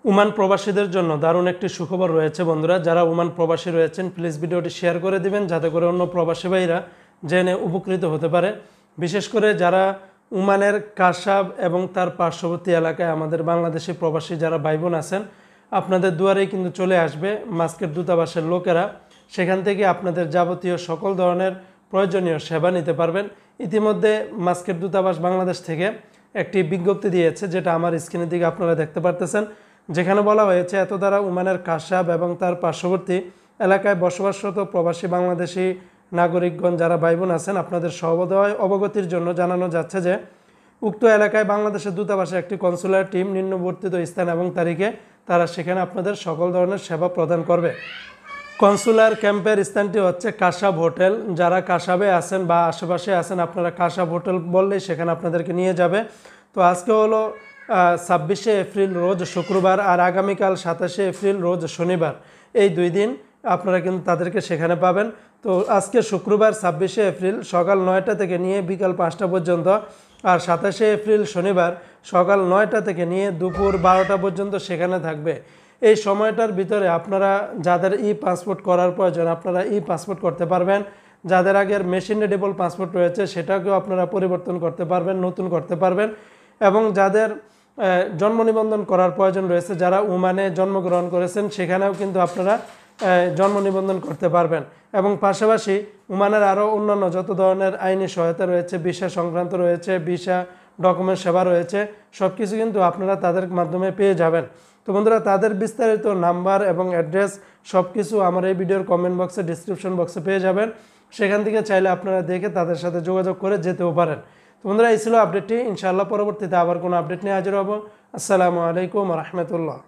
Oman প্রবাসীদের জন্য দারুণ একটি সুখবর রয়েছে বন্ধুরা। যারা ওমান প্রবাসী রয়েছেন প্লিজ ভিডিওটি শেয়ার করে দিবেন যাতে করে অন্য প্রবাসী ভাইরা জেনে উপকৃত হতে পারে। বিশেষ করে যারা ওমানের কাশাব এবং তার পার্শ্ববর্তী এলাকায় আমাদের বাংলাদেশি প্রবাসী যারা ভাই বোন আছেন, আপনাদের দুয়ারেই কিন্তু চলে আসবে মাস্কেট দূতাবাসের লোকেরা। সেখান থেকে আপনাদের যাবতীয় সকল ধরনের প্রয়োজনীয় সেবা নিতে পারবেন। ইতিমধ্যে মাস্কেট দূতাবাস বাংলাদেশ থেকে একটি বিজ্ঞপ্তি দিয়েছে, যেটা আমার স্ক্রিনের দিকে আপনারা দেখতে পারতেছেন, যেখানে বলা হয়েছে এত দ্বারা ওমানের কাশাব এবং তার পার্শ্ববর্তী এলাকায় বসবাসরত প্রবাসী বাংলাদেশি নাগরিকগণ যারা ভাই বোন আছেন, আপনাদের সর্বদয় অবগতির জন্য জানানো যাচ্ছে যে উক্ত এলাকায় বাংলাদেশের দূতাবাসে একটি কনসুলার টিম নিম্নবর্তিত স্থান এবং তারিখে তারা সেখানে আপনাদের সকল ধরনের সেবা প্রদান করবে। কনসুলার ক্যাম্পের স্থানটি হচ্ছে কাশাব হোটেল। যারা কাশাবে আছেন বা আশেপাশে আছেন, আপনারা কাশাব হোটেল বললেই সেখানে আপনাদেরকে নিয়ে যাবে। তো আজকে হলো 26শে এপ্রিল রোজ শুক্রবার, আর আগামীকাল 27শে এপ্রিল রোজ শনিবার। এই 2 দিন আপনারা কিন্তু তাদেরকে সেখানে পাবেন। তো আজকে শুক্রবার 26শে এপ্রিল সকাল 9টা থেকে নিয়ে বিকাল 5টা পর্যন্ত, আর 27শে এপ্রিল শনিবার সকাল 9টা থেকে নিয়ে দুপুর 12টা পর্যন্ত সেখানে থাকবে। এই সময়টার ভিতরে আপনারা যাদের পাসপোর্ট করার প্রয়োজন আপনারা পাসপোর্ট করতে পারবেন। যাদের আগের মেশিন রিডেবল পাসপোর্ট রয়েছে সেটাকেও আপনারা পরিবর্তন করতে পারবেন, নতুন করতে পারবেন। এবং যাদের জন্ম নিবন্ধন করার প্রয়োজন রয়েছে, যারা ওমানে জন্মগ্রহণ করেছেন সেখানেও কিন্তু আপনারা জন্ম নিবন্ধন করতে পারবেন। এবং পাশাপাশি ওমানের আরও অন্যান্য যত ধরনের আইনি সহায়তা রয়েছে, ভিসা সংক্রান্ত রয়েছে, ভিসা ডকুমেন্ট সেবা রয়েছে, সব কিছু কিন্তু আপনারা তাদের মাধ্যমে পেয়ে যাবেন। তো বন্ধুরা, তাদের বিস্তারিত নাম্বার এবং অ্যাড্রেস সব কিছু আমার এই ভিডিওর কমেন্ট বক্সে, ডিসক্রিপশন বক্সে পেয়ে যাবেন। সেখান থেকে চাইলে আপনারা দেখে তাদের সাথে যোগাযোগ করে যেতেও পারেন। তো বন্ধুরা, এই ছিল আপডেটটি। ইনশাআল্লাহ পরবর্তীতে আবার কোনো আপডেট নিয়ে হাজির হব। আসসালামু আলাইকুম রহমতুল্লাহ।